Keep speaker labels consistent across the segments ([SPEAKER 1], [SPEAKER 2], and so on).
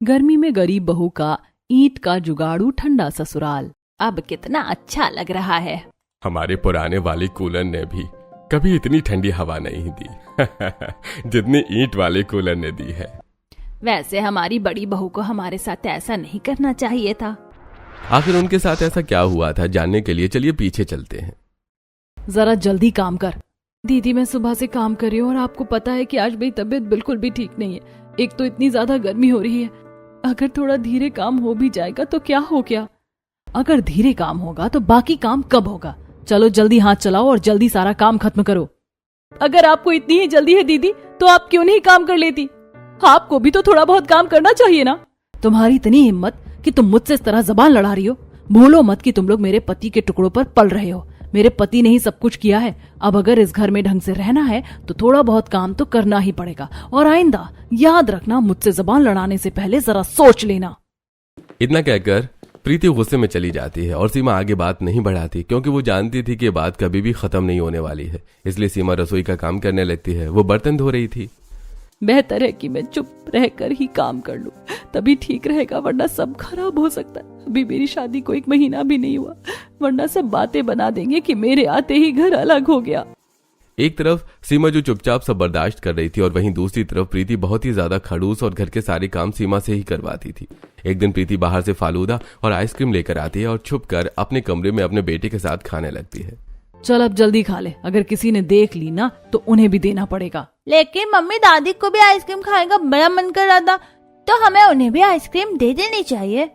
[SPEAKER 1] गर्मी में गरीब बहू का ईंट का जुगाड़ू ठंडा ससुराल। अब कितना अच्छा लग रहा है।
[SPEAKER 2] हमारे पुराने वाले कूलर ने भी कभी इतनी ठंडी हवा नहीं दी जितनी ईंट वाले कूलर ने दी है।
[SPEAKER 1] वैसे हमारी बड़ी बहू को हमारे साथ ऐसा नहीं करना चाहिए था।
[SPEAKER 2] आखिर उनके साथ ऐसा क्या हुआ था, जानने के लिए चलिए पीछे चलते हैं।
[SPEAKER 1] जरा जल्दी काम कर। दीदी मैं सुबह से काम कर रही हूँ और आपको पता है कि आज मेरी तबीयत बिल्कुल भी ठीक नहीं है। एक तो इतनी ज्यादा गर्मी हो रही है। अगर थोड़ा धीरे काम हो भी जाएगा तो क्या हो गया। अगर धीरे काम होगा तो बाकी काम कब होगा। चलो जल्दी हाथ चलाओ और जल्दी सारा काम खत्म करो। अगर आपको इतनी ही जल्दी है दीदी तो आप क्यों नहीं काम कर लेती। आपको भी तो थोड़ा बहुत काम करना चाहिए ना। तुम्हारी इतनी हिम्मत कि तुम मुझसे इस तरह जबान लड़ा रही हो। भूलो मत कि तुम लोग मेरे पति के टुकड़ों पर पल रहे हो। मेरे पति ने ही सब कुछ किया है। अब अगर इस घर में ढंग से रहना है तो थोड़ा बहुत काम तो करना ही पड़ेगा। और आइंदा याद रखना, मुझसे जबान लड़ाने से पहले जरा सोच लेना।
[SPEAKER 2] इतना कहकर प्रीति गुस्से में चली जाती है और सीमा आगे बात नहीं बढ़ाती, क्योंकि वो जानती थी कि ये बात कभी भी खत्म नहीं होने वाली है। इसलिए सीमा रसोई का काम करने लगती है। वो बर्तन धो रही थी।
[SPEAKER 1] बेहतर है कि मैं चुप रहकर ही काम कर लूं, तभी ठीक रहेगा, वरना सब खराब हो सकता है। अभी मेरी शादी को 1 महीना भी नहीं हुआ, वरना सब बातें बना देंगे कि मेरे आते ही घर अलग हो गया।
[SPEAKER 2] एक तरफ सीमा जो चुपचाप सब बर्दाश्त कर रही थी और वहीं दूसरी तरफ प्रीति बहुत ही ज्यादा खड़ूस और घर के सारे काम सीमा से ही करवाती थी। एक दिन प्रीति बाहर से फालूदा और आइसक्रीम लेकर आती है और छुपकर अपने कमरे में अपने बेटे के साथ खाने लगती है।
[SPEAKER 1] चल अब जल्दी खा ले, अगर किसी ने देख ली ना तो उन्हें भी देना पड़ेगा।
[SPEAKER 3] लेकिन मम्मी दादी को भी आइसक्रीम खाने का बड़ा मन कर रहा था, तो हमें उन्हें भी आइसक्रीम दे देनी चाहिए।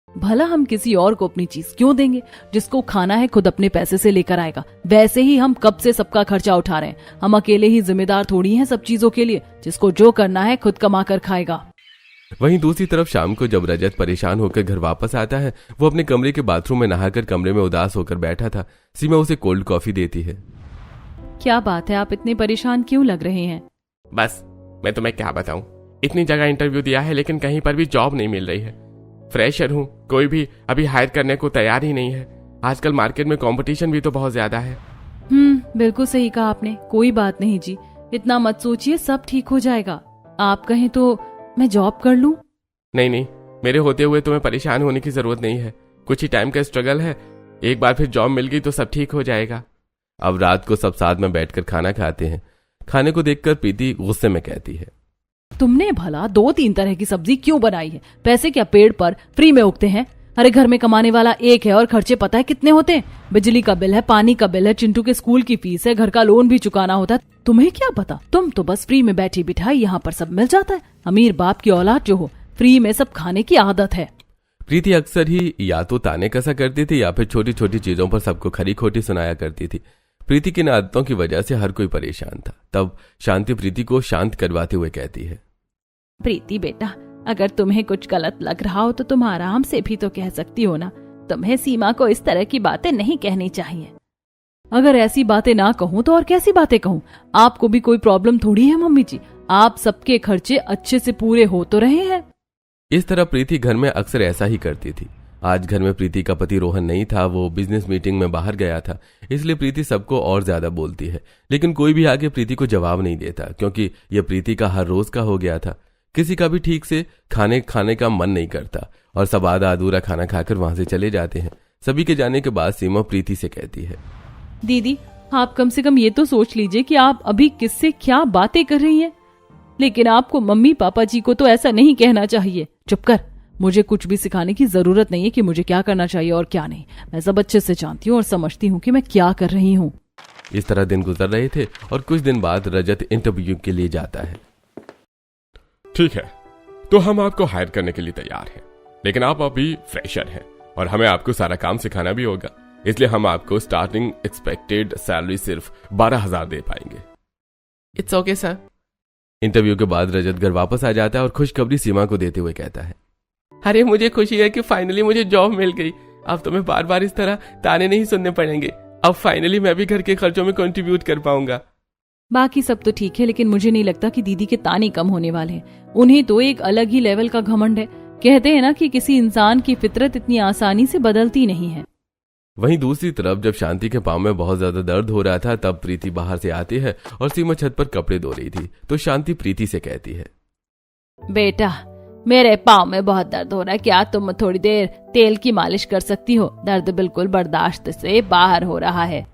[SPEAKER 1] भला हम किसी और को अपनी चीज क्यों देंगे। जिसको खाना है खुद अपने पैसे से लेकर आएगा। वैसे ही हम कब से सबका खर्चा उठा रहे हैं। हम अकेले ही जिम्मेदार थोड़ी हैं सब चीजों के लिए। जिसको जो करना है खुद कमा कर खाएगा।
[SPEAKER 2] वहीं दूसरी तरफ शाम को जब रजत परेशान होकर घर वापस आता है, वो अपने कमरे के बाथरूम में नहाकर कमरे में उदास होकर बैठा था। सीमा उसे कोल्ड कॉफी देती है।
[SPEAKER 1] क्या बात है, आप इतने परेशान क्यों लग रहे हैं।
[SPEAKER 4] बस मैं तुम्हें क्या बताऊं, इतनी जगह इंटरव्यू दिया है लेकिन कहीं पर भी जॉब नहीं मिल रही है। फ्रेशर हूं, कोई भी अभी हायर करने को तैयार ही नहीं है। आजकल मार्केट में कंपटीशन भी तो बहुत ज्यादा है।
[SPEAKER 1] बिल्कुल सही कहा आपने। कोई बात नहीं जी, इतना मत सोचिए, सब ठीक हो जाएगा। आप कहें तो मैं जॉब कर लूं?
[SPEAKER 4] नहीं, मेरे होते हुए तुम्हें परेशान होने की जरूरत नहीं है। कुछ ही टाइम का स्ट्रगल है, एक बार फिर जॉब मिल गई तो सब ठीक हो जाएगा।
[SPEAKER 2] अब रात को सब साथ में बैठकर खाना खाते हैं। खाने को देखकर प्रीति गुस्से में कहती है,
[SPEAKER 1] तुमने भला 2-3 तरह की सब्जी क्यों बनाई है। पैसे क्या पेड़ पर फ्री में उगते हैं। अरे घर में कमाने वाला एक है और खर्चे पता है कितने होते हैं। बिजली का बिल है, पानी का बिल है, चिंटू के स्कूल की फीस है, घर का लोन भी चुकाना होता है। तुम्हें क्या पता, तुम तो बस फ्री में बैठी बिठाई यहाँ पर सब मिल जाता है। अमीर बाप की औलाद जो हो, फ्री में सब खाने की आदत है।
[SPEAKER 2] प्रीति अक्सर ही या तो ताने कसा करती थी या फिर छोटी छोटी चीजों पर सबको खरी खोटी सुनाया करती थी। प्रीति की इन आदतों की वजह से हर कोई परेशान था। तब शांति प्रीति को शांत करवाते हुए कहती है,
[SPEAKER 1] प्रीति बेटा, अगर तुम्हें कुछ गलत लग रहा हो तो तुम आराम से भी तो कह सकती हो ना। तुम्हें सीमा को इस तरह की बातें नहीं कहनी चाहिए। अगर ऐसी बातें ना कहूं तो और कैसी बातें कहूं। आपको भी कोई प्रॉब्लम थोड़ी है मम्मी जी। आप सबके खर्चे अच्छे से पूरे हो तो रहे हैं।
[SPEAKER 2] इस तरह प्रीति घर में अक्सर ऐसा ही करती थी। आज घर में प्रीति का पति रोहन नहीं था, वो बिजनेस मीटिंग में बाहर गया था। इसलिए प्रीति सबको और ज्यादा बोलती है, लेकिन कोई भी आगे प्रीति को जवाब नहीं देता, क्योंकि यह प्रीति का हर रोज का हो गया था। किसी का भी ठीक से खाने का मन नहीं करता और सब आधा अधूरा खाना खाकर वहां से चले जाते हैं। सभी के जाने के बाद सीमा प्रीति से कहती है,
[SPEAKER 1] दीदी आप कम से कम ये तो सोच लीजिए कि आप अभी किससे क्या बातें कर रही हैं। लेकिन आपको मम्मी पापा जी को तो ऐसा नहीं कहना चाहिए। चुप कर, मुझे कुछ भी सिखाने की जरूरत नहीं है कि मुझे क्या करना चाहिए और क्या नहीं। मैं सब अच्छे से जानती हूँ और समझती हूँ कि मैं क्या कर रही हूँ।
[SPEAKER 2] इस तरह दिन गुजर रहे थे और कुछ दिन बाद रजत इंटरव्यू के लिए जाता है।
[SPEAKER 4] ठीक है, तो हम आपको हायर करने के लिए तैयार हैं, लेकिन आप अभी फ्रेशर हैं और हमें आपको सारा काम सिखाना भी होगा। इसलिए हम आपको स्टार्टिंग एक्सपेक्टेड सैलरी सिर्फ 12,000 दे पाएंगे।
[SPEAKER 2] It's okay sir. इंटरव्यू के बाद रजत घर वापस आ जाता है और खुशखबरी सीमा को देते हुए कहता है,
[SPEAKER 4] अरे मुझे खुशी है कि फाइनली मुझे जॉब मिल गई। अब तुम्हें बार बार इस तरह ताने नहीं सुनने पड़ेंगे। अब फाइनली मैं भी घर के खर्चों में कंट्रीब्यूट कर पाऊंगा।
[SPEAKER 1] बाकी सब तो ठीक है, लेकिन मुझे नहीं लगता कि दीदी के ताने कम होने वाले हैं। उन्हें तो एक अलग ही लेवल का घमंड है। कहते हैं ना कि किसी इंसान की फितरत इतनी आसानी से बदलती नहीं है।
[SPEAKER 2] वहीं दूसरी तरफ जब शांति के पांव में बहुत ज्यादा दर्द हो रहा था, तब प्रीति बाहर से आती है और सीमा छत पर कपड़े धो रही थी। तो शांति प्रीति से कहती है,
[SPEAKER 1] बेटा मेरे पाँव में बहुत दर्द हो रहा है, क्या तुम थोड़ी देर तेल की मालिश कर सकती हो? दर्द बिल्कुल बर्दाश्त से बाहर हो रहा है।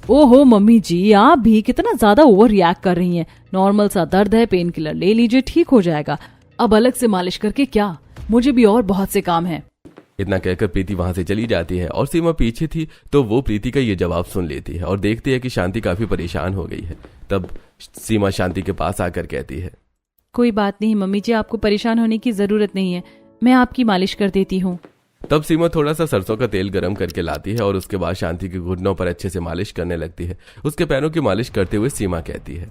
[SPEAKER 1] ओहो मम्मी जी, आप भी कितना ज्यादा ओवर रिएक्ट कर रही हैं। नॉर्मल सा दर्द है, पेन किलर ले लीजिए, ठीक हो जाएगा। अब अलग से मालिश करके क्या, मुझे भी और बहुत से काम हैं।
[SPEAKER 2] इतना कहकर प्रीति वहां से चली जाती है और सीमा पीछे थी तो वो प्रीति का ये जवाब सुन लेती है और देखती है कि शांति काफी परेशान हो गई है। तब सीमा शांति के पास आकर कहती है,
[SPEAKER 1] कोई बात नहीं मम्मी जी, आपको परेशान होने की जरूरत नहीं है, मैं आपकी मालिश कर देती हूँ।
[SPEAKER 2] तब सीमा थोड़ा सा सरसों का तेल गरम करके लाती है और उसके बाद शांति के घुटनों पर अच्छे से मालिश करने लगती है। उसके पैरों की मालिश करते हुए सीमा कहती है,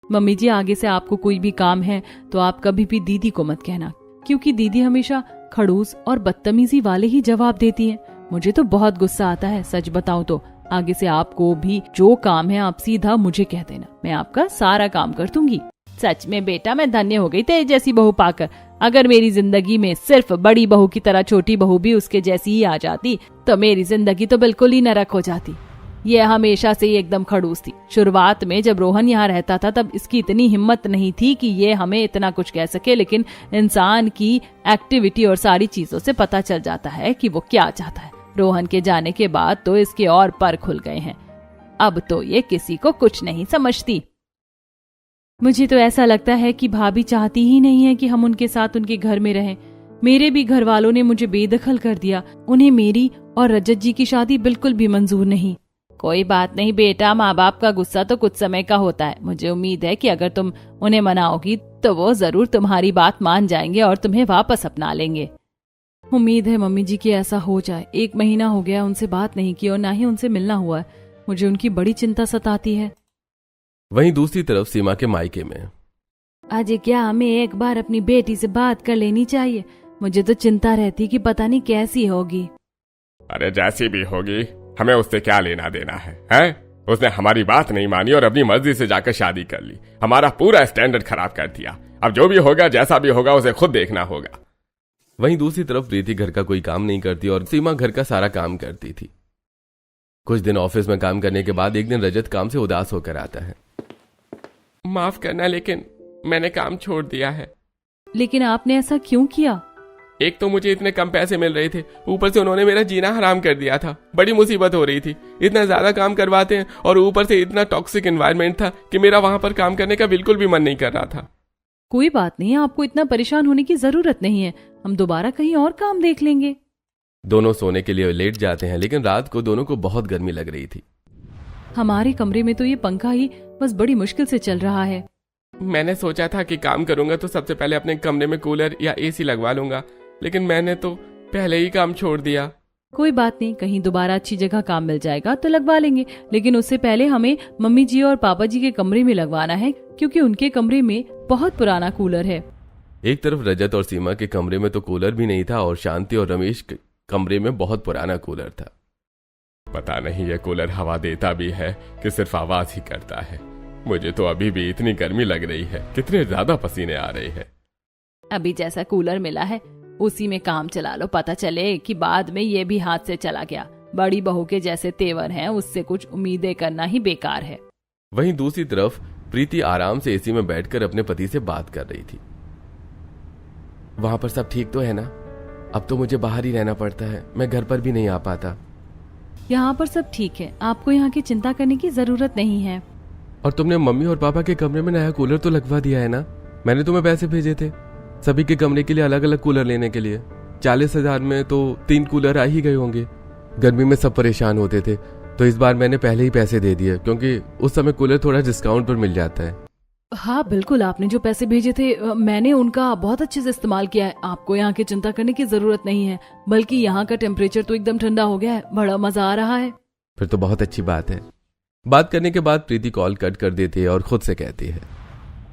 [SPEAKER 1] मम्मी जी आगे से आपको कोई भी काम है तो आप कभी भी दीदी को मत कहना, क्योंकि दीदी हमेशा खड़ूस और बदतमीजी वाले ही जवाब देती है। मुझे तो बहुत गुस्सा आता है, सच बताऊं तो। आगे से आपको भी जो काम है आप सीधा मुझे कह देना, मैं आपका सारा काम कर दूंगी। सच में बेटा, मैं धन्य हो गई तेरी जैसी बहू पाकर। अगर मेरी जिंदगी में सिर्फ बड़ी बहू की तरह छोटी बहू भी उसके जैसी ही आ जाती तो मेरी जिंदगी तो बिल्कुल ही नरक हो जाती। ये हमेशा से ही एकदम खड़ूस थी। शुरुआत में जब रोहन यहाँ रहता था तब इसकी इतनी हिम्मत नहीं थी कि ये हमें इतना कुछ कह सके, लेकिन इंसान की एक्टिविटी और सारी चीजों से पता चल जाता है कि वो क्या चाहता है। रोहन के जाने के बाद तो इसके और पर खुल गए हैं। अब तो ये किसी को कुछ नहीं समझती। मुझे तो ऐसा लगता है कि भाभी चाहती ही नहीं है कि हम उनके साथ उनके घर में रहें। मेरे भी घर वालों ने मुझे बेदखल कर दिया। उन्हें मेरी और रजत जी की शादी बिल्कुल भी मंजूर नहीं। कोई बात नहीं बेटा, माँ बाप का गुस्सा तो कुछ समय का होता है। मुझे उम्मीद है कि अगर तुम उन्हें मनाओगी तो वो जरूर तुम्हारी बात मान जाएंगे और तुम्हें वापस अपना लेंगे। उम्मीद है मम्मी जी कि ऐसा हो जाए। 1 महीना हो गया उनसे बात नहीं की और ना ही उनसे मिलना हुआ है। मुझे उनकी बड़ी चिंता सताती है।
[SPEAKER 2] वहीं दूसरी तरफ सीमा के मायके में,
[SPEAKER 1] आज क्या हमें एक बार अपनी बेटी से बात कर लेनी चाहिए? मुझे तो चिंता रहती कि पता नहीं कैसी होगी।
[SPEAKER 4] अरे जैसी भी होगी, हमें उससे क्या लेना देना है? उसने हमारी बात नहीं मानी और अपनी मर्जी से जाकर शादी कर ली। हमारा पूरा स्टैंडर्ड खराब कर दिया। अब जो भी होगा, जैसा भी होगा, उसे खुद देखना होगा।
[SPEAKER 2] वहीं दूसरी तरफ प्रीति घर का कोई काम नहीं करती और सीमा घर का सारा काम करती थी। कुछ दिन ऑफिस में काम करने के बाद एक दिन रजत काम से उदास होकर आता है।
[SPEAKER 4] माफ करना, लेकिन मैंने काम छोड़ दिया है।
[SPEAKER 1] लेकिन आपने ऐसा क्यों किया?
[SPEAKER 4] एक तो मुझे इतने कम पैसे मिल रहे थे, ऊपर से उन्होंने मेरा जीना हराम कर दिया था। बड़ी मुसीबत हो रही थी। इतना ज्यादा काम करवाते हैं और ऊपर से इतना टॉक्सिक एनवायरनमेंट था कि मेरा वहां पर काम करने का बिल्कुल भी मन नहीं कर रहा था।
[SPEAKER 1] कोई बात नहीं, आपको इतना परेशान होने की जरूरत नहीं है। हम दोबारा कहीं और काम देख लेंगे।
[SPEAKER 2] दोनों सोने के लिए लेट जाते हैं, लेकिन रात को दोनों को बहुत गर्मी लग रही थी।
[SPEAKER 1] हमारे कमरे में तो ये पंखा ही बस बड़ी मुश्किल से चल रहा है।
[SPEAKER 4] मैंने सोचा था कि काम करूंगा तो सबसे पहले अपने कमरे में कूलर या एसी लगवा लूंगा, लेकिन मैंने तो पहले ही काम छोड़ दिया।
[SPEAKER 1] कोई बात नहीं, कहीं दोबारा अच्छी जगह काम मिल जाएगा तो लगवा लेंगे, लेकिन उससे पहले हमें मम्मी जी और पापा जी के कमरे में लगवाना है, क्योंकि उनके कमरे में बहुत पुराना कूलर है।
[SPEAKER 2] एक तरफ रजत और सीमा के कमरे में तो कूलर भी नहीं था और शांति और रमेश के कमरे में बहुत पुराना कूलर था।
[SPEAKER 4] पता नहीं ये कूलर हवा देता भी है कि सिर्फ आवाज ही करता है। मुझे तो अभी भी इतनी गर्मी लग रही है, कितने ज्यादा पसीने आ रहे हैं।
[SPEAKER 1] अभी जैसा कूलर मिला है उसी में काम चला लो, पता चले कि बाद में ये भी हाथ से चला गया। बड़ी बहू के जैसे तेवर हैं, उससे कुछ उम्मीदें करना ही बेकार है।
[SPEAKER 2] वहीं दूसरी तरफ प्रीति आराम से एसी में बैठकर अपने पति से बात कर रही थी। वहां पर सब ठीक तो है ना? अब तो मुझे बाहर ही रहना पड़ता है, मैं घर पर भी नहीं आ पाता।
[SPEAKER 1] यहाँ पर सब ठीक है, आपको यहाँ की चिंता करने की जरूरत नहीं है।
[SPEAKER 2] और तुमने मम्मी और पापा के कमरे में नया कूलर तो लगवा दिया है ना? मैंने तुम्हें पैसे भेजे थे सभी के कमरे के लिए अलग अलग कूलर लेने के लिए। 40,000 में तो 3 कूलर आ ही गए होंगे। गर्मी में सब परेशान होते थे, तो इस बार मैंने पहले ही पैसे दे दिए, क्योंकि उस समय कूलर थोड़ा डिस्काउंट पर मिल जाता है।
[SPEAKER 1] हाँ बिल्कुल, आपने जो पैसे भेजे थे मैंने उनका बहुत अच्छे से इस्तेमाल किया है। आपको यहाँ की चिंता करने की जरूरत नहीं है, बल्कि यहाँ का टेम्परेचर तो एकदम ठंडा हो गया है। बड़ा मजा आ रहा है।
[SPEAKER 2] फिर तो बहुत अच्छी बात है। बात करने के बाद प्रीति कॉल कट कर देती है और खुद से कहती है,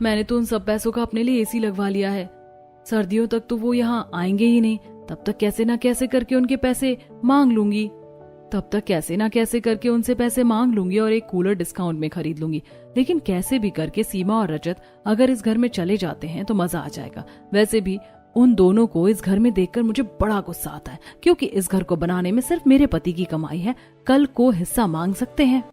[SPEAKER 1] मैंने तो उन सब पैसों का अपने लिए एसी लगवा लिया है। सर्दियों तक तो वो यहाँ आएंगे ही नहीं, तब तक कैसे ना कैसे करके उनके पैसे मांग लूंगी। और एक कूलर डिस्काउंट में खरीद लूंगी। लेकिन कैसे भी करके सीमा और रजत अगर इस घर में चले जाते हैं तो मजा आ जाएगा। वैसे भी उन दोनों को इस घर में देखकर मुझे बड़ा गुस्सा आता है, क्योंकि इस घर को बनाने में सिर्फ मेरे पति की कमाई है। कल को हिस्सा मांग सकते हैं।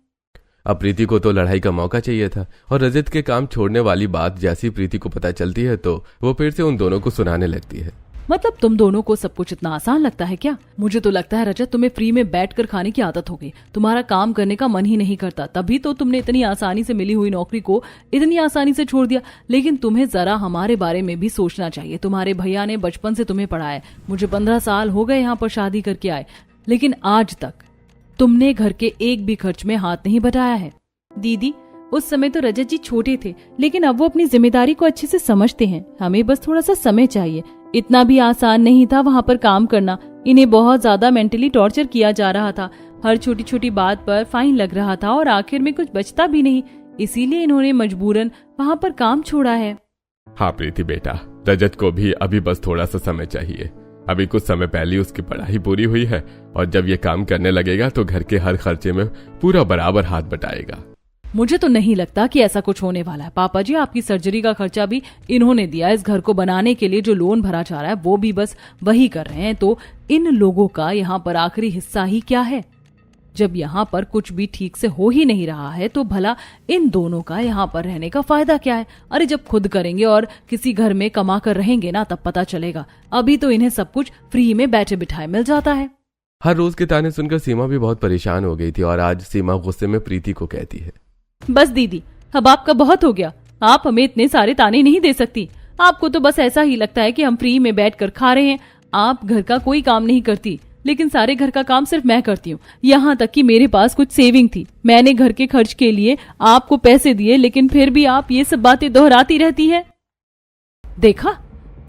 [SPEAKER 2] अब प्रीति को तो लड़ाई का मौका चाहिए था और रजत के काम छोड़ने वाली बात जैसी प्रीति को पता चलती है तो वो फिर से उन दोनों को सुनाने लगती है।
[SPEAKER 1] मतलब तुम दोनों को सब कुछ इतना आसान लगता है क्या? मुझे तो लगता है रजत तुम्हें फ्री में बैठकर खाने की आदत हो गई, तुम्हारा काम करने का मन ही नहीं करता, तभी तो तुमने इतनी आसानी से मिली हुई नौकरी को इतनी आसानी से छोड़ दिया। लेकिन तुम्हें जरा हमारे बारे में भी सोचना चाहिए। तुम्हारे भैया ने बचपन से तुम्हें पढ़ाया, मुझे 15 साल हो गए यहाँ पर शादी करके आए, लेकिन आज तक तुमने घर के एक भी खर्च में हाथ नहीं बटाया है।
[SPEAKER 3] दीदी, उस समय तो रजत जी छोटे थे, लेकिन अब वो अपनी जिम्मेदारी को अच्छे से समझते हैं। हमें बस थोड़ा सा समय चाहिए। इतना भी आसान नहीं था वहाँ पर काम करना। इन्हें बहुत ज्यादा मेंटली टॉर्चर किया जा रहा था, हर छोटी छोटी बात पर फाइन लग रहा था और आखिर में कुछ बचता भी नहीं। इसीलिए इन्होंने मजबूरन वहाँ पर काम छोड़ा है।
[SPEAKER 4] हाँ प्रीति बेटा, रजत को भी अभी बस थोड़ा सा समय चाहिए। अभी कुछ समय पहले उसकी पढ़ाई पूरी हुई है और जब ये काम करने लगेगा तो घर के हर खर्चे में पूरा बराबर हाथ बटाएगा।
[SPEAKER 1] मुझे तो नहीं लगता कि ऐसा कुछ होने वाला है। पापा जी, आपकी सर्जरी का खर्चा भी इन्होंने दिया। इस घर को बनाने के लिए जो लोन भरा जा रहा है वो भी बस वही कर रहे हैं। तो इन लोगों का यहाँ पर आखिरी हिस्सा ही क्या है? जब यहाँ पर कुछ भी ठीक से हो ही नहीं रहा है तो भला इन दोनों का यहाँ पर रहने का फायदा क्या है? अरे जब खुद करेंगे और किसी घर में कमा कर रहेंगे ना, तब पता चलेगा। अभी तो इन्हें सब कुछ फ्री में बैठे बिठाए मिल जाता है।
[SPEAKER 2] हर रोज के ताने सुनकर सीमा भी बहुत परेशान हो गई थी और आज सीमा गुस्से में प्रीति को कहती है,
[SPEAKER 1] बस दीदी, अब आपका बहुत हो गया। आप हमें इतने सारे ताने नहीं दे सकती। आपको तो बस ऐसा ही लगता है कि हम फ्री में बैठकर खा रहे हैं। आप घर का कोई काम नहीं करती, लेकिन सारे घर का काम सिर्फ मैं करती हूँ। यहाँ तक कि मेरे पास कुछ सेविंग थी, मैंने घर के खर्च के लिए आपको पैसे दिए, लेकिन फिर भी आप ये सब बातें दोहराती रहती है। देखा,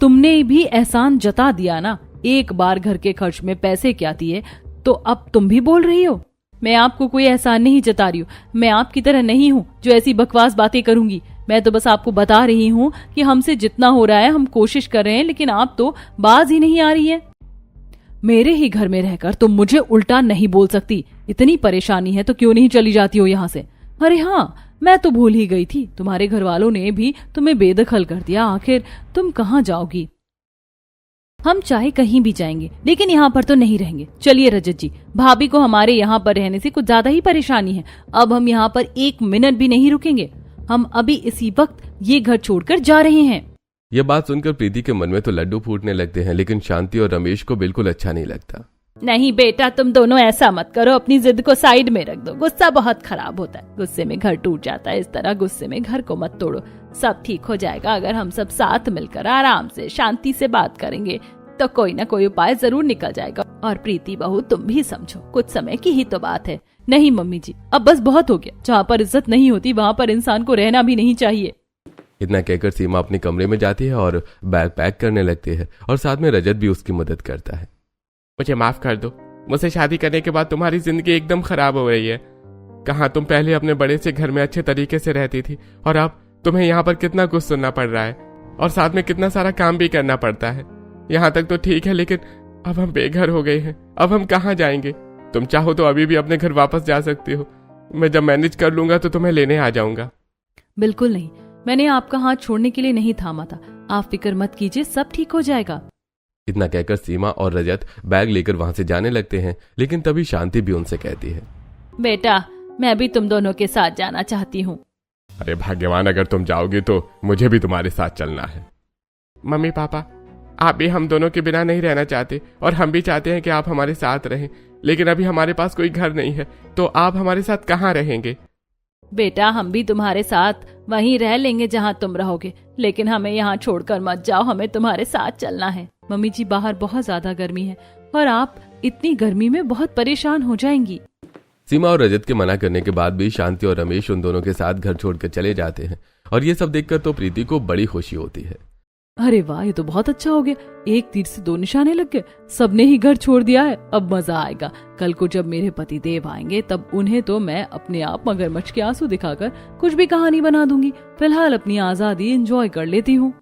[SPEAKER 1] तुमने भी एहसान जता दिया ना। एक बार घर के खर्च में पैसे क्या दिए तो अब तुम भी बोल रही हो। मैं आपको कोई एहसान नहीं जता रही हूँ। मैं आपकी तरह नहीं हूँ जो ऐसी बकवास बातें करूंगी। मैं तो बस आपको बता रही हूँ कि हमसे जितना हो रहा है हम कोशिश कर रहे हैं, लेकिन आप तो बाज ही नहीं आ रही है। मेरे ही घर में रहकर तुम मुझे उल्टा नहीं बोल सकती। इतनी परेशानी है तो क्यों नहीं चली जाती हो यहाँ से? अरे हाँ, मैं तो भूल ही गई थी, तुम्हारे घर वालों ने भी तुम्हें बेदखल कर दिया। आखिर तुम कहाँ जाओगी? हम चाहे कहीं भी जाएंगे, लेकिन यहाँ पर तो नहीं रहेंगे। चलिए रजत जी, भाभी को हमारे यहाँ पर रहने से कुछ ज्यादा ही परेशानी है। अब हम यहाँ पर 1 मिनट भी नहीं रुकेंगे। हम अभी इसी वक्त ये घर छोड़कर जा रहे हैं।
[SPEAKER 2] यह बात सुनकर प्रीति के मन में तो लड्डू फूटने लगते हैं, लेकिन शांति और रमेश को बिल्कुल अच्छा नहीं लगता।
[SPEAKER 3] नहीं बेटा, तुम दोनों ऐसा मत करो। अपनी जिद को साइड में रख दो। गुस्सा बहुत खराब होता है, गुस्से में घर टूट जाता है। इस तरह गुस्से में घर को मत तोड़ो। सब ठीक हो जाएगा अगर हम सब साथ मिलकर आराम से शांति से बात करेंगे तो कोई ना कोई उपाय जरूर निकल जाएगा। और प्रीति बहू, तुम भी समझो, कुछ समय की ही तो बात है।
[SPEAKER 1] नहीं मम्मी जी, अब बस बहुत हो गया। जहाँ पर इज्जत नहीं होती वहाँ पर इंसान को रहना भी नहीं चाहिए।
[SPEAKER 2] इतना कहकर सीमा अपने कमरे में जाती है और बैग पैक करने लगती है और साथ में रजत भी उसकी मदद करता है।
[SPEAKER 4] मुझे माफ कर दो, मुझसे शादी करने के बाद तुम्हारी जिंदगी एकदम खराब हो रही है। कहाँ तुम पहले अपने बड़े से घर में अच्छे तरीके से रहती थी और अब तुम्हें यहाँ पर कितना कुछ सुनना पड़ रहा है और साथ में कितना सारा काम भी करना पड़ता है। यहाँ तक तो ठीक है, लेकिन अब हम बेघर हो गए हैं। अब हम कहाँ जाएंगे? तुम चाहो तो अभी भी अपने घर वापस जा सकती हो। मैं जब मैनेज कर लूंगा तो तुम्हें लेने आ जाऊंगा।
[SPEAKER 1] बिल्कुल नहीं, मैंने आपका हाथ छोड़ने के लिए नहीं थामा था। आप फिक्र मत कीजिए, सब ठीक हो जाएगा।
[SPEAKER 2] इतना कहकर सीमा और रजत बैग लेकर वहां से जाने लगते हैं, लेकिन तभी शांति भी उनसे कहती है,
[SPEAKER 3] बेटा, मैं भी तुम दोनों के साथ जाना चाहती हूँ।
[SPEAKER 4] अरे भाग्यवान, अगर तुम जाओगी तो मुझे भी तुम्हारे साथ चलना है। मम्मी पापा, आप भी हम दोनों के बिना नहीं रहना चाहते और हम भी चाहते हैं कि आप हमारे साथ रहें, लेकिन अभी हमारे पास कोई घर नहीं है, तो आप हमारे साथ कहाँ रहेंगे?
[SPEAKER 3] बेटा, हम भी तुम्हारे साथ वहीं रह लेंगे जहाँ तुम रहोगे, लेकिन हमें यहाँ छोड़कर मत जाओ। हमें तुम्हारे साथ चलना है।
[SPEAKER 1] मम्मी जी, बाहर बहुत ज्यादा गर्मी है और आप इतनी गर्मी में बहुत परेशान हो जाएंगी।
[SPEAKER 2] सीमा और रजत के मना करने के बाद भी शांति और रमेश उन दोनों के साथ घर छोड़कर चले जाते हैं और ये सब देखकर तो प्रीति को बड़ी खुशी होती है।
[SPEAKER 1] अरे वाह, ये तो बहुत अच्छा हो गया। एक तीर से 2 निशाने लग गए। सबने ही घर छोड़ दिया है। अब मजा आएगा। कल को जब मेरे पति देव आएंगे तब उन्हें तो मैं अपने आप मगरमच्छ के आंसू दिखाकर कुछ भी कहानी बना दूंगी। फिलहाल अपनी आजादी एंजॉय कर लेती हूँ।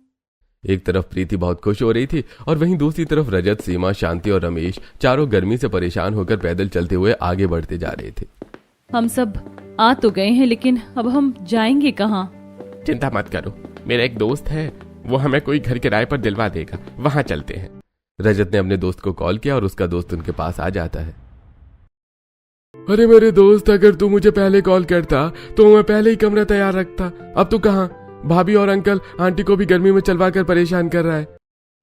[SPEAKER 2] एक तरफ प्रीति बहुत खुश हो रही थी और वहीं दूसरी तरफ रजत, सीमा, शांति और रमेश चारों गर्मी से परेशान होकर पैदल चलते हुए आगे बढ़ते जा रहे थे।
[SPEAKER 1] हम सब आ तो गए हैं, लेकिन अब हम जाएंगे कहाँ?
[SPEAKER 4] चिंता मत करो, मेरा एक दोस्त है, वो हमें कोई घर किराए पर दिलवा देगा। वहां चलते हैं।
[SPEAKER 2] रजत ने अपने दोस्त को कॉल किया और उसका दोस्त उनके पास आ जाता है।
[SPEAKER 4] अरे मेरे दोस्त, अगर तू मुझे पहले कॉल करता तो मैं पहले ही कमरा तैयार रखता। अब तू कहाँ? भाभी और अंकल आंटी को भी गर्मी में चलवा कर परेशान कर रहा है।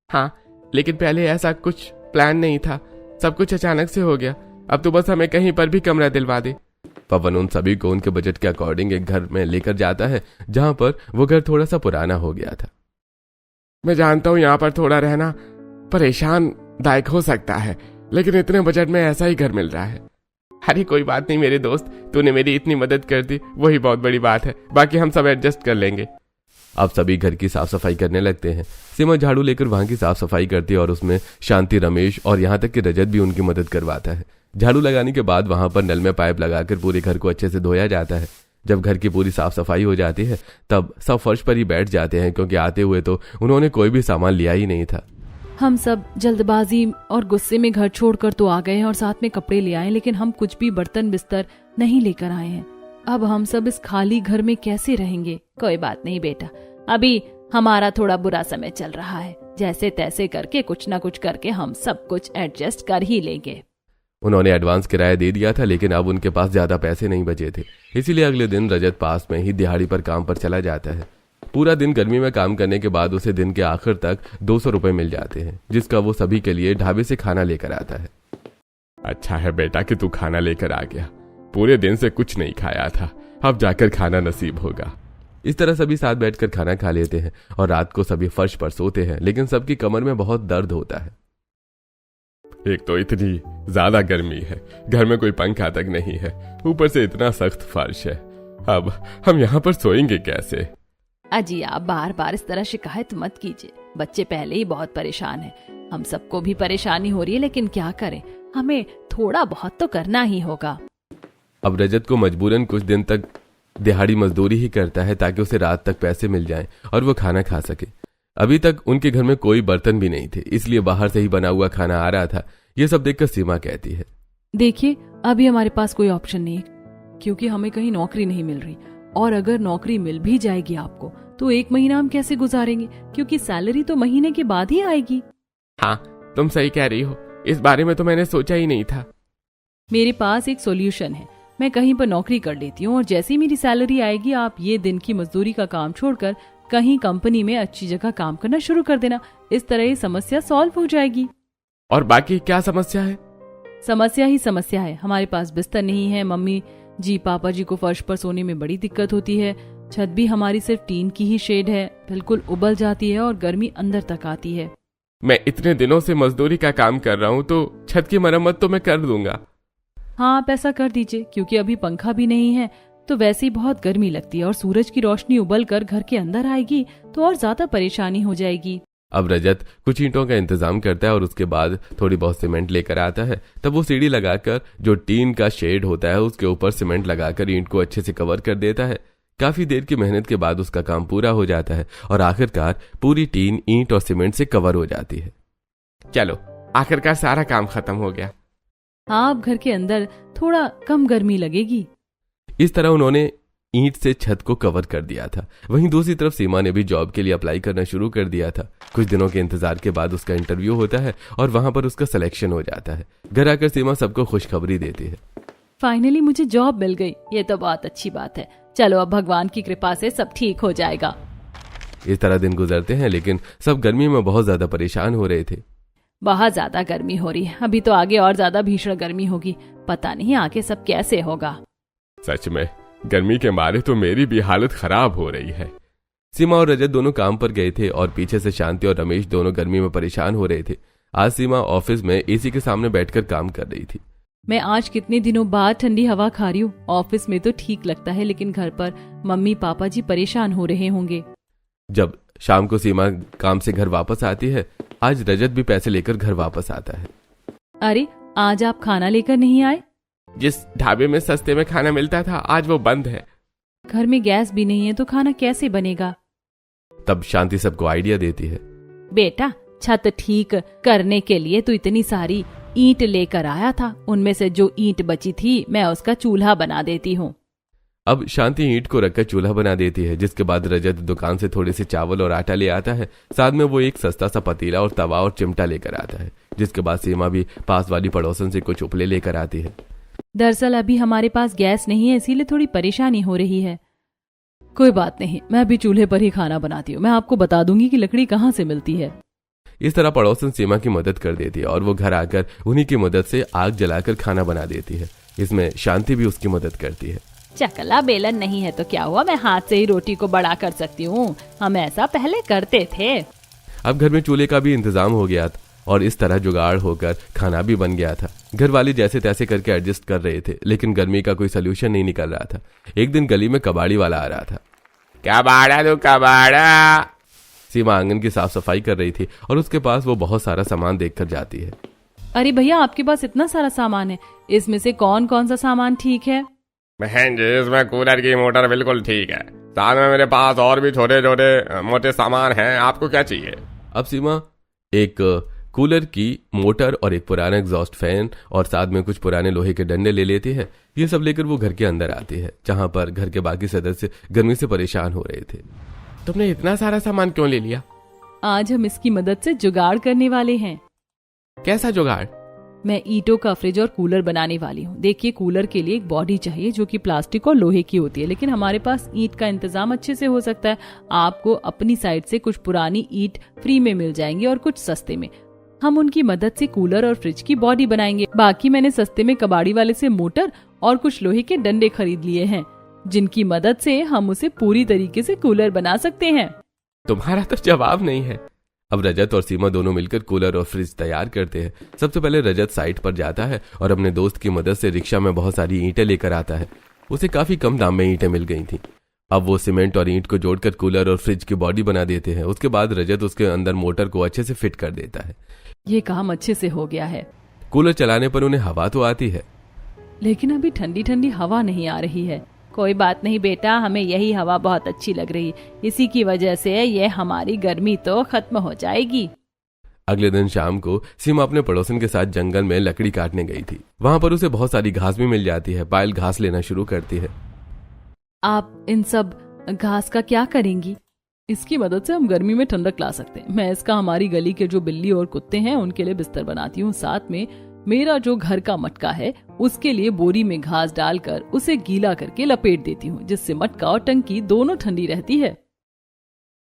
[SPEAKER 4] हाँ, लेकिन पहले ऐसा कुछ प्लान नहीं था, सब कुछ अचानक से हो गया। अब तो बस हमें कहीं पर भी कमरा दिलवा दे।
[SPEAKER 2] पवन उन सभी को उनके बजट के अकॉर्डिंग एक घर में लेकर जाता है, जहां पर वो घर थोड़ा सा पुराना हो गया था।
[SPEAKER 4] मैं जानता हूँ यहाँ पर थोड़ा रहना परेशान दायक हो सकता है, लेकिन इतने बजट में ऐसा ही घर मिल रहा है। अरे कोई बात नहीं मेरे दोस्त, तूने मेरी इतनी मदद कर दी, वही बहुत बड़ी बात है। बाकी हम सब एडजस्ट कर लेंगे।
[SPEAKER 2] अब सभी घर की साफ सफाई करने लगते हैं। सीमा झाड़ू लेकर वहां की साफ सफाई करती है और उसमें शांति, रमेश और यहाँ तक कि रजत भी उनकी मदद करवाता है। झाड़ू लगाने के बाद वहां पर नल में पाइप लगाकर पूरे घर को अच्छे से धोया जाता है। जब घर की पूरी साफ सफाई हो जाती है तब सब फर्श पर ही बैठ जाते हैं, क्योंकि आते हुए तो उन्होंने कोई भी सामान लिया ही नहीं था।
[SPEAKER 1] हम सब जल्दबाजी और गुस्से में घर छोड़कर तो आ गए हैं और साथ में कपड़े ले आए, लेकिन हम कुछ भी बर्तन बिस्तर नहीं लेकर आए हैं। अब हम सब इस खाली घर में कैसे रहेंगे?
[SPEAKER 3] कोई बात नहीं बेटा, अभी हमारा थोड़ा बुरा समय चल रहा है, जैसे तैसे करके कुछ ना कुछ करके हम सब कुछ एडजस्ट कर ही लेंगे।
[SPEAKER 2] उन्होंने एडवांस किराया दे दिया था, लेकिन अब उनके पास ज्यादा पैसे नहीं बचे थे। इसीलिए अगले दिन रजत पास में ही दिहाड़ी पर काम पर चला जाता है। पूरा दिन गर्मी में काम करने के बाद उसे दिन के आखिर तक 200 रुपए मिल जाते हैं, जिसका वो सभी के लिए ढाबे से खाना लेकर आता है।
[SPEAKER 4] अच्छा है बेटा कि तू खाना लेकर आ गया, पूरे दिन से कुछ नहीं खाया था, अब जाकर खाना नसीब होगा।
[SPEAKER 2] इस तरह सभी साथ बैठकर खाना खा लेते हैं और रात को सभी फर्श पर सोते हैं, लेकिन सबकी कमर में बहुत दर्द होता है।
[SPEAKER 4] एक तो इतनी ज्यादा गर्मी है, घर में कोई पंखा तक नहीं है, ऊपर से इतना सख्त फर्श है। अब हम यहाँ पर सोएंगे कैसे?
[SPEAKER 3] अजी आप बार बार इस तरह शिकायत मत कीजिए, बच्चे पहले ही बहुत परेशान हैं। हम सबको भी परेशानी हो रही है, लेकिन क्या करें, हमें थोड़ा बहुत तो करना ही होगा।
[SPEAKER 2] अब रजत को मजबूरन कुछ दिन तक दिहाड़ी मजदूरी ही करता है, ताकि उसे रात तक पैसे मिल जाएं और वो खाना खा सके। अभी तक उनके घर में कोई बर्तन भी नहीं थे, इसलिए बाहर से ही बना हुआ खाना आ रहा था। ये सब देखकर सीमा कहती है,
[SPEAKER 1] देखिए अभी हमारे पास कोई ऑप्शन नहीं है, क्योंकि हमें कहीं नौकरी नहीं मिल रही, और अगर नौकरी मिल भी जाएगी आपको तो 1 महीना हम कैसे गुजारेंगे, क्योंकि सैलरी तो महीने के बाद ही आएगी।
[SPEAKER 4] हाँ तुम सही कह रही हो, इस बारे में तो मैंने सोचा ही नहीं था।
[SPEAKER 1] मेरे पास एक सॉल्यूशन है, मैं कहीं पर नौकरी कर लेती हूँ और जैसे ही मेरी सैलरी आएगी आप ये दिन की मजदूरी का काम छोड़कर कहीं कंपनी में अच्छी जगह काम करना शुरू कर देना। इस तरह ये समस्या सॉल्व हो जाएगी।
[SPEAKER 4] और बाकी क्या समस्या है?
[SPEAKER 1] समस्या ही समस्या है। हमारे पास बिस्तर नहीं है, मम्मी जी पापा जी को फर्श पर सोने में बड़ी दिक्कत होती है, छत भी हमारी सिर्फ टीन की ही शेड है, बिल्कुल उबल जाती है और गर्मी अंदर तक आती है।
[SPEAKER 4] मैं इतने दिनों से मजदूरी का काम कर रहा हूँ, तो छत की मरम्मत तो मैं कर दूंगा।
[SPEAKER 1] हाँ आप ऐसा कर दीजिए, क्योंकि अभी पंखा भी नहीं है तो वैसे ही बहुत गर्मी लगती है और सूरज की रोशनी उबल कर घर के अंदर आएगी तो और ज्यादा परेशानी हो जाएगी।
[SPEAKER 2] अब रजत कुछ ईंटों का इंतजाम करता है और उसके बाद थोड़ी बहुत सीमेंट लेकर आता है। तब वो सीढ़ी लगाकर जो टीन का शेड होता है उसके ऊपर सीमेंट लगाकर ईंट को अच्छे से कवर कर देता है। काफी देर की मेहनत के बाद उसका काम पूरा हो जाता है और आखिरकार पूरी टीन ईंट और सीमेंट से कवर हो जाती है।
[SPEAKER 4] चलो आखिरकार सारा काम खत्म हो गया।
[SPEAKER 1] हाँ अब घर के अंदर थोड़ा कम गर्मी लगेगी।
[SPEAKER 2] इस तरह उन्होंने ईंट से छत को कवर कर दिया था। वहीं दूसरी तरफ सीमा ने भी जॉब के लिए अप्लाई करना शुरू कर दिया था। कुछ दिनों के इंतजार के बाद उसका इंटरव्यू होता है और वहां पर उसका सिलेक्शन हो जाता है। घर आकर सीमा सबको खुशखबरी देती है,
[SPEAKER 1] फाइनली मुझे जॉब मिल गई। ये तो बहुत अच्छी बात है। चलो अब भगवान की कृपा से सब ठीक हो जाएगा।
[SPEAKER 2] इस तरह दिन गुजरते हैं, लेकिन सब गर्मी में बहुत ज्यादा परेशान हो रहे थे।
[SPEAKER 3] बहुत ज्यादा गर्मी हो रही है, अभी तो आगे और ज्यादा भीषण गर्मी होगी, पता नहीं आगे सब कैसे होगा।
[SPEAKER 4] सच में गर्मी के मारे तो मेरी भी हालत खराब हो रही है।
[SPEAKER 2] सीमा और रजत दोनों काम पर गए थे और पीछे से शांति और रमेश दोनों गर्मी में परेशान हो रहे थे। आज सीमा ऑफिस में एसी के सामने बैठकर काम कर रही थी।
[SPEAKER 1] मैं आज कितने दिनों बाद ठंडी हवा खा रही हूँ। ऑफिस में तो ठीक लगता है, लेकिन घर पर मम्मी पापा जी परेशान हो रहे होंगे।
[SPEAKER 2] जब शाम को सीमा काम से घर वापस आती है, आज रजत भी पैसे लेकर घर वापस आता है।
[SPEAKER 1] अरे आज आप खाना लेकर नहीं आए?
[SPEAKER 4] जिस ढाबे में सस्ते में खाना मिलता था आज वो बंद है।
[SPEAKER 1] घर में गैस भी नहीं है तो खाना कैसे बनेगा?
[SPEAKER 2] तब शांति सबको आइडिया देती है,
[SPEAKER 3] बेटा छत ठीक करने के लिए तो इतनी सारी ईंट लेकर आया था, उनमें से जो ईंट बची थी मैं उसका चूल्हा बना देती हूँ।
[SPEAKER 2] अब शांति ईंट को रखकर चूल्हा बना देती है, जिसके बाद रजत दुकान से थोड़े से चावल और आटा ले आता है। साथ में वो एक सस्ता सा पतीला और तवा और चिमटा लेकर आता है, जिसके बाद सीमा भी पास वाली पड़ोसन से कुछ उपले लेकर आती है।
[SPEAKER 3] दरअसल अभी हमारे पास गैस नहीं है, इसीलिए थोड़ी परेशानी हो रही है।
[SPEAKER 1] कोई बात नहीं, मैं अभी चूल्हे पर ही खाना बनाती हूँ। मैं आपको बता दूंगी कि लकड़ी कहाँ से मिलती है।
[SPEAKER 2] इस तरह पड़ोसन सीमा की मदद कर देती है और वो घर आकर उन्हीं की मदद से आग जलाकर खाना बना देती है। इसमें शांति भी उसकी मदद करती है।
[SPEAKER 3] चकला बेलन नहीं है तो क्या हुआ, मैं हाथ से ही रोटी को बड़ा कर सकती हूँ। हम ऐसा पहले करते थे।
[SPEAKER 2] अब घर में चूल्हे का भी इंतजाम हो गया था और इस तरह जुगाड़ होकर खाना भी बन गया था। घर वाले जैसे तैसे करके एडजस्ट कर रहे थे, लेकिन गर्मी का कोई सोल्यूशन नहीं निकल रहा था। एक दिन गली में कबाड़ी वाला आ रहा था।
[SPEAKER 4] कबाड़ा तो कबाड़ा।
[SPEAKER 2] सीमा आंगन की साफ सफाई कर रही थी और उसके पास वो बहुत सारा सामान देखकर जाती है।
[SPEAKER 3] अरे भैया, आपके पास इतना सारा सामान है, इसमें से कौन कौन सा सामान ठीक है?
[SPEAKER 4] बहन जी, इसमें कूलर की मोटर बिल्कुल ठीक है। साथ में मेरे पास और भी छोटे छोटे मोटे सामान हैं। आपको क्या चाहिए?
[SPEAKER 2] अब सीमा एक कूलर की मोटर और एक पुराना एग्जॉस्ट फैन और साथ में कुछ पुराने लोहे के डंडे ले लेती है। ये सब लेकर वो घर के अंदर आती है, जहां पर घर के बाकी सदस्य गर्मी से परेशान हो रहे थे।
[SPEAKER 4] तुमने इतना सारा सामान क्यों ले लिया?
[SPEAKER 3] आज हम इसकी मदद से जुगाड़ करने वाले हैं।
[SPEAKER 4] कैसा जुगाड़?
[SPEAKER 3] मैं ईंटों का फ्रिज और कूलर बनाने वाली हूँ। देखिए, कूलर के लिए एक बॉडी चाहिए जो कि प्लास्टिक और लोहे की होती है, लेकिन हमारे पास ईंट का इंतजाम अच्छे से हो सकता है। आपको अपनी साइड से कुछ पुरानी ईंट फ्री में मिल जाएंगी और कुछ सस्ते में। हम उनकी मदद से कूलर और फ्रिज की बॉडी बनाएंगे। बाकी मैंने सस्ते में कबाड़ी वाले से मोटर और कुछ लोहे के डंडे खरीद लिए हैं, जिनकी मदद से हम उसे पूरी तरीके से कूलर बना सकते हैं।
[SPEAKER 2] तुम्हारा तो जवाब नहीं है। अब रजत और सीमा दोनों मिलकर कूलर और फ्रिज तैयार करते हैं। सबसे पहले रजत साइट पर जाता है और अपने दोस्त की मदद से रिक्शा में बहुत सारी ईंटें लेकर आता है। उसे काफी कम दाम में ईंटें मिल गई थी। अब वो सीमेंट और ईंट को जोड़कर कूलर और फ्रिज की बॉडी बना देते हैं। उसके बाद रजत उसके अंदर मोटर को अच्छे से फिट कर देता है।
[SPEAKER 1] ये काम अच्छे से हो गया है,
[SPEAKER 2] कूलर चलाने पर उन्हें हवा तो आती है,
[SPEAKER 1] लेकिन अभी ठंडी ठंडी हवा नहीं आ रही है।
[SPEAKER 3] कोई बात नहीं बेटा, हमें यही हवा बहुत अच्छी लग रही। इसी की वजह से ये हमारी गर्मी तो खत्म हो जाएगी।
[SPEAKER 2] अगले दिन शाम को सीमा अपने पड़ोसन के साथ जंगल में लकड़ी काटने गई थी। वहां पर उसे बहुत सारी घास भी मिल जाती है। पायल घास लेना शुरू करती है।
[SPEAKER 1] आप इन सब घास का क्या करेंगी? इसकी मदद से हम गर्मी में ठंडक ला सकते हैं। मैं इसका हमारी गली के जो बिल्ली और कुत्ते हैं उनके लिए बिस्तर बनाती हूँ। साथ में मेरा जो घर का मटका है उसके लिए बोरी में घास डालकर उसे गीला करके लपेट देती हूँ, जिससे मटका और टंकी दोनों ठंडी रहती है।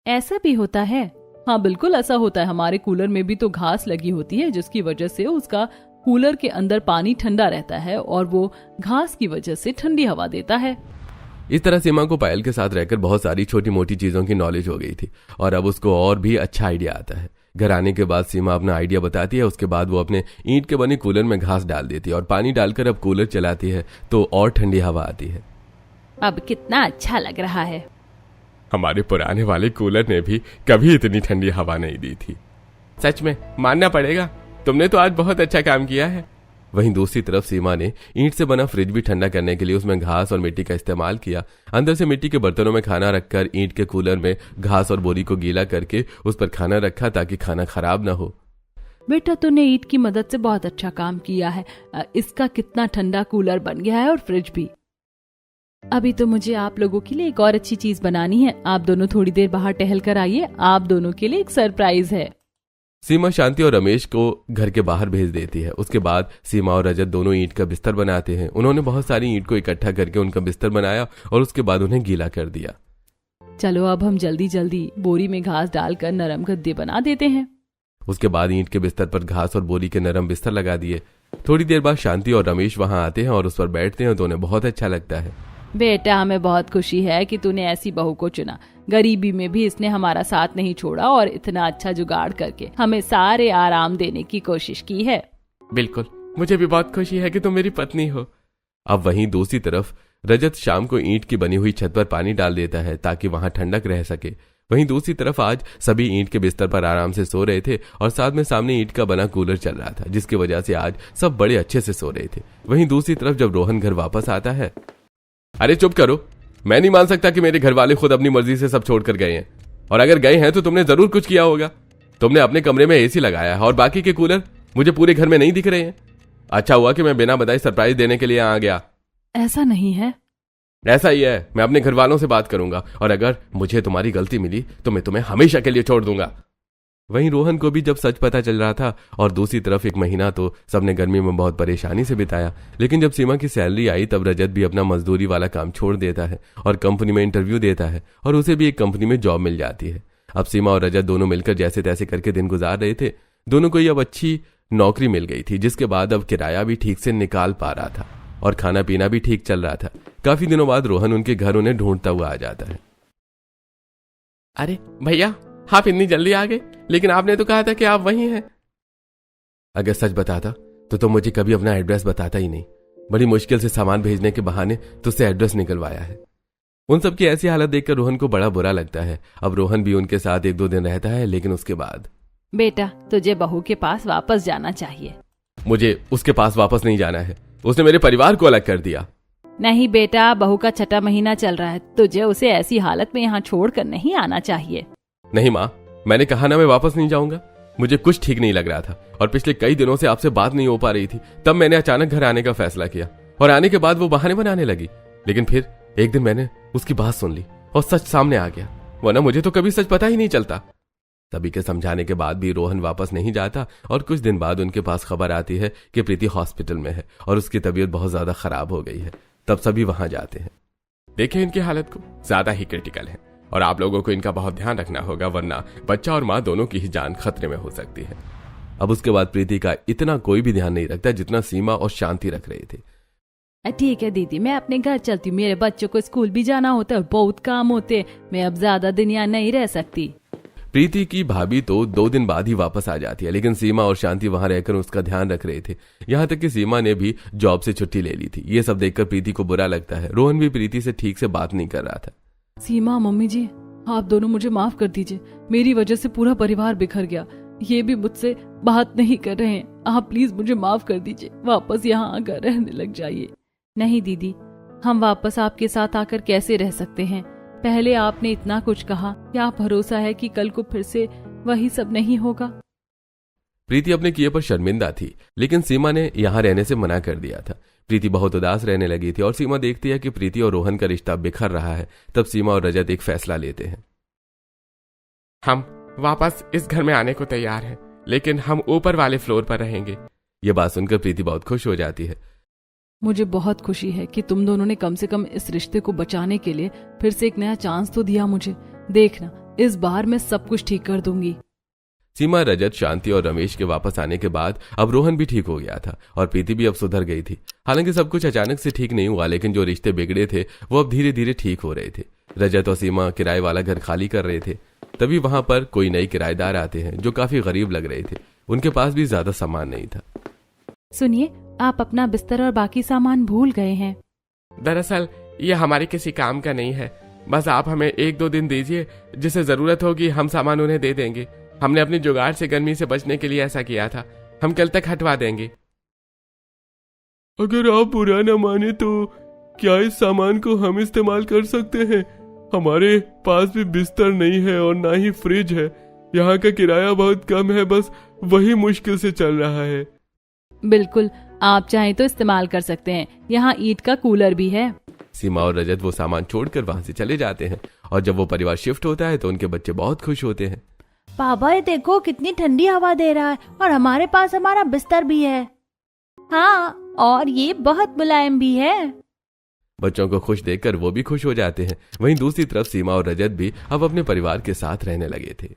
[SPEAKER 3] ऐसा भी होता है?
[SPEAKER 1] हाँ बिल्कुल ऐसा होता है। हमारे कूलर में भी तो घास लगी होती है, जिसकी वजह से उसका कूलर के अंदर पानी ठंडा रहता है और वो घास की वजह से ठंडी हवा देता है।
[SPEAKER 2] इस तरह सीमा को पायल के साथ रहकर बहुत सारी छोटी मोटी चीजों की नॉलेज हो गई थी और अब उसको और भी अच्छा आइडिया आता है। घर आने के बाद सीमा अपना आइडिया बताती है। उसके बाद वो अपने ईंट के बने कूलर में घास डाल देती है और पानी डालकर अब कूलर चलाती है तो और ठंडी हवा आती है।
[SPEAKER 3] अब कितना अच्छा लग रहा है।
[SPEAKER 4] हमारे पुराने वाले कूलर ने भी कभी इतनी ठंडी हवा नहीं दी थी। सच में मानना पड़ेगा, तुमने तो आज बहुत अच्छा काम किया है।
[SPEAKER 2] वहीं दूसरी तरफ सीमा ने ईंट से बना फ्रिज भी ठंडा करने के लिए उसमें घास और मिट्टी का इस्तेमाल किया। अंदर से मिट्टी के बर्तनों में खाना रखकर ईंट के कूलर में घास और बोरी को गीला करके उस पर खाना रखा ताकि खाना खराब न हो।
[SPEAKER 1] बेटा, तूने ईंट की मदद से बहुत अच्छा काम किया है। इसका कितना ठंडा कूलर बन गया है और फ्रिज भी।
[SPEAKER 3] अभी तो मुझे आप लोगों के लिए एक और अच्छी चीज बनानी है। आप दोनों थोड़ी देर बाहर टहल कर आइए। आप दोनों के लिए एक सरप्राइज है।
[SPEAKER 2] सीमा शांति और रमेश को घर के बाहर भेज देती है। उसके बाद सीमा और रजत दोनों ईंट का बिस्तर बनाते हैं। उन्होंने बहुत सारी ईंट को इकट्ठा करके उनका बिस्तर बनाया और उसके बाद उन्हें गीला कर दिया।
[SPEAKER 1] चलो अब हम जल्दी जल्दी बोरी में घास डालकर नरम गद्दे बना देते हैं।
[SPEAKER 2] उसके बाद ईंट के बिस्तर पर घास और बोरी के नरम बिस्तर लगा दिए। थोड़ी देर बाद शांति और रमेश वहां आते हैं और उस पर बैठते हैं तो उन्हें बहुत अच्छा लगता है।
[SPEAKER 3] बेटा, हमें बहुत खुशी है कि तूने ऐसी बहू को चुना। गरीबी में भी इसने हमारा साथ नहीं छोड़ा और इतना अच्छा जुगाड़ करके हमें सारे आराम देने की कोशिश की है।
[SPEAKER 4] बिल्कुल, मुझे भी बहुत खुशी है कि तुम मेरी पत्नी हो।
[SPEAKER 2] अब वहीं दूसरी तरफ रजत शाम को ईंट की बनी हुई छत पर पानी डाल देता है ताकि वहां ठंडक रह सके। वहीं दूसरी तरफ आज सभी ईंट के बिस्तर पर आराम से सो रहे थे और साथ में सामने ईंट का बना कूलर चल रहा था, जिसकी वजह से आज सब बड़े अच्छे से सो रहे थे। वहीं दूसरी तरफ जब रोहन घर वापस आता है।
[SPEAKER 4] अरे चुप करो, मैं नहीं मान सकता कि मेरे घर वाले खुद अपनी मर्जी से सब छोड़कर गए हैं। और अगर गए हैं तो तुमने जरूर कुछ किया होगा। तुमने अपने कमरे में एसी लगाया है और बाकी के कूलर मुझे पूरे घर में नहीं दिख रहे हैं। अच्छा हुआ कि मैं बिना बताए सरप्राइज देने के लिए आ गया।
[SPEAKER 1] ऐसा नहीं है।
[SPEAKER 4] ऐसा ही है। मैं अपने घर वालों से बात करूंगा और अगर मुझे तुम्हारी गलती मिली तो मैं तुम्हें हमेशा के लिए छोड़ दूंगा।
[SPEAKER 2] वहीं रोहन को भी जब सच पता चल रहा था और दूसरी तरफ एक महीना तो सबने गर्मी में बहुत परेशानी से बिताया, लेकिन जब सीमा की सैलरी आई तब रजत भी अपना मजदूरी वाला काम छोड़ देता है और कंपनी में इंटरव्यू देता है और उसे भी एक कंपनी में जॉब मिल जाती है। अब सीमा और रजत दोनों मिलकर जैसे तैसे करके दिन गुजार रहे थे। दोनों को अब अच्छी नौकरी मिल गई थी, जिसके बाद अब किराया भी ठीक से निकाल पा रहा था और खाना पीना भी ठीक चल रहा था। काफी दिनों बाद रोहन उनके घर उन्हें ढूंढता हुआ आ जाता है।
[SPEAKER 4] अरे भैया, आप इतनी जल्दी आ गए, लेकिन आपने तो कहा था कि आप वहीं हैं।
[SPEAKER 2] अगर सच बताता तो तुम मुझे कभी अपना एड्रेस बताता ही नहीं। बड़ी मुश्किल से सामान भेजने के बहाने तुझसे एड्रेस निकलवाया है। उन सब की ऐसी हालत देखकर रोहन को बड़ा बुरा लगता है। अब रोहन भी उनके साथ 1-2 दिन रहता है, लेकिन उसके बाद
[SPEAKER 3] बेटा, तुझे बहू के पास वापस जाना चाहिए।
[SPEAKER 2] मुझे उसके पास वापस नहीं जाना है। उसने मेरे परिवार को अलग कर दिया।
[SPEAKER 3] नहीं बेटा, बहू का 6ठा महीना चल रहा है, तुझे उसे ऐसी हालत में यहाँ छोड़कर नहीं आना चाहिए।
[SPEAKER 2] नहीं माँ, मैंने कहा ना मैं वापस नहीं जाऊंगा। मुझे कुछ ठीक नहीं लग रहा था और पिछले कई दिनों से आपसे बात नहीं हो पा रही थी। तब मैंने अचानक घर आने का फैसला किया और आने के बाद वो बहाने बनाने लगी, लेकिन फिर एक दिन मैंने उसकी बात सुन ली और सच सामने आ गया, वरना मुझे तो कभी सच पता ही नहीं चलता। सभी के समझाने के बाद भी रोहन वापस नहीं जाता और कुछ दिन बाद उनके पास खबर आती है कि प्रीति हॉस्पिटल में है और उसकी तबीयत बहुत ज्यादा खराब हो गई है। तब सभी वहां जाते हैं।
[SPEAKER 4] देखिए इनकी हालत को, ज्यादा ही क्रिटिकल है और आप लोगों को इनका बहुत ध्यान रखना होगा, वरना बच्चा और माँ दोनों की ही जान खतरे में हो सकती है।
[SPEAKER 2] अब उसके बाद प्रीति का इतना कोई भी ध्यान नहीं रखता जितना सीमा और शांति रख रहे थे।
[SPEAKER 3] ठीक है दीदी, मैं अपने घर चलती हूँ। मेरे बच्चों को स्कूल भी जाना होता है और बहुत काम होते, मैं अब ज्यादा दिन यहाँ नहीं रह सकती।
[SPEAKER 2] प्रीति की भाभी तो 2 दिन बाद ही वापस आ जाती है, लेकिन सीमा और शांति वहां रहकर उसका ध्यान रख रहे थे। यहाँ तक कि सीमा ने भी जॉब से छुट्टी ले ली थी। ये सब देखकर प्रीति को बुरा लगता है। रोहन भी प्रीति से ठीक से बात नहीं कर रहा था।
[SPEAKER 1] सीमा, मम्मी जी, आप दोनों मुझे माफ कर दीजिए। मेरी वजह से पूरा परिवार बिखर गया। ये भी मुझसे बात नहीं कर रहे हैं। आप प्लीज मुझे माफ कर दीजिए। वापस यहाँ आकर रहने लग जाइए।
[SPEAKER 3] नहीं दीदी, हम वापस आपके साथ आकर कैसे रह सकते हैं? पहले आपने इतना कुछ कहा, क्या भरोसा है कि कल को फिर से वही सब नहीं होगा?
[SPEAKER 2] प्रीति अपने किए पर शर्मिंदा थी, लेकिन सीमा ने यहाँ रहने से मना कर दिया था। प्रीति बहुत उदास रहने लगी थी और सीमा देखती है कि प्रीति और रोहन का रिश्ता बिखर रहा है। तब सीमा और रजत एक फैसला लेते हैं।
[SPEAKER 4] हम वापस इस घर में आने को तैयार हैं, लेकिन हम ऊपर वाले फ्लोर पर रहेंगे।
[SPEAKER 2] ये बात सुनकर प्रीति बहुत खुश हो जाती है।
[SPEAKER 1] मुझे बहुत खुशी है कि तुम दोनों ने कम से कम इस रिश्ते को बचाने के लिए फिर से एक नया चांस तो दिया मुझे। देखना, इस बार मैं सब कुछ ठीक कर दूंगी।
[SPEAKER 2] सीमा, रजत, शांति और रमेश के वापस आने के बाद अब रोहन भी ठीक हो गया था और प्रीति भी अब सुधर गई थी। हालांकि सब कुछ अचानक से ठीक नहीं हुआ, लेकिन जो रिश्ते बिगड़े थे वो अब धीरे धीरे ठीक हो रहे थे। रजत और सीमा किराए वाला घर खाली कर रहे थे। तभी वहां पर कोई नए किराएदार आते हैं जो काफी गरीब लग रहे थे। उनके पास भी ज्यादा सामान नहीं था।
[SPEAKER 3] सुनिए, आप अपना बिस्तर और बाकी सामान भूल गए हैं।
[SPEAKER 4] दरअसल ये हमारे किसी काम का नहीं है, बस आप हमें 1-2 दिन दीजिए, जिसे जरूरत होगी हम सामान उन्हें दे देंगे। हमने अपनी जुगाड़ से गर्मी से बचने के लिए ऐसा किया था। हम कल तक हटवा देंगे।
[SPEAKER 5] अगर आप बुरा न माने तो क्या इस सामान को हम इस्तेमाल कर सकते हैं? हमारे पास भी बिस्तर नहीं है और ना ही फ्रिज है। यहाँ का किराया बहुत कम है, बस वही मुश्किल से चल रहा है।
[SPEAKER 3] बिल्कुल, आप चाहें तो इस्तेमाल कर सकते हैं। यहाँ ईंट का कूलर भी है।
[SPEAKER 2] सीमा और रजत वो सामान छोड़कर वहां से चले जाते हैं और जब वो परिवार शिफ्ट होता है तो उनके बच्चे बहुत खुश होते हैं।
[SPEAKER 3] पापा, ये देखो कितनी ठंडी हवा दे रहा है और हमारे पास हमारा बिस्तर भी है। हाँ, और ये बहुत मुलायम भी है।
[SPEAKER 2] बच्चों को खुश देखकर वो भी खुश हो जाते हैं। वहीं दूसरी तरफ सीमा और रजत भी अब अपने परिवार के साथ रहने लगे थे।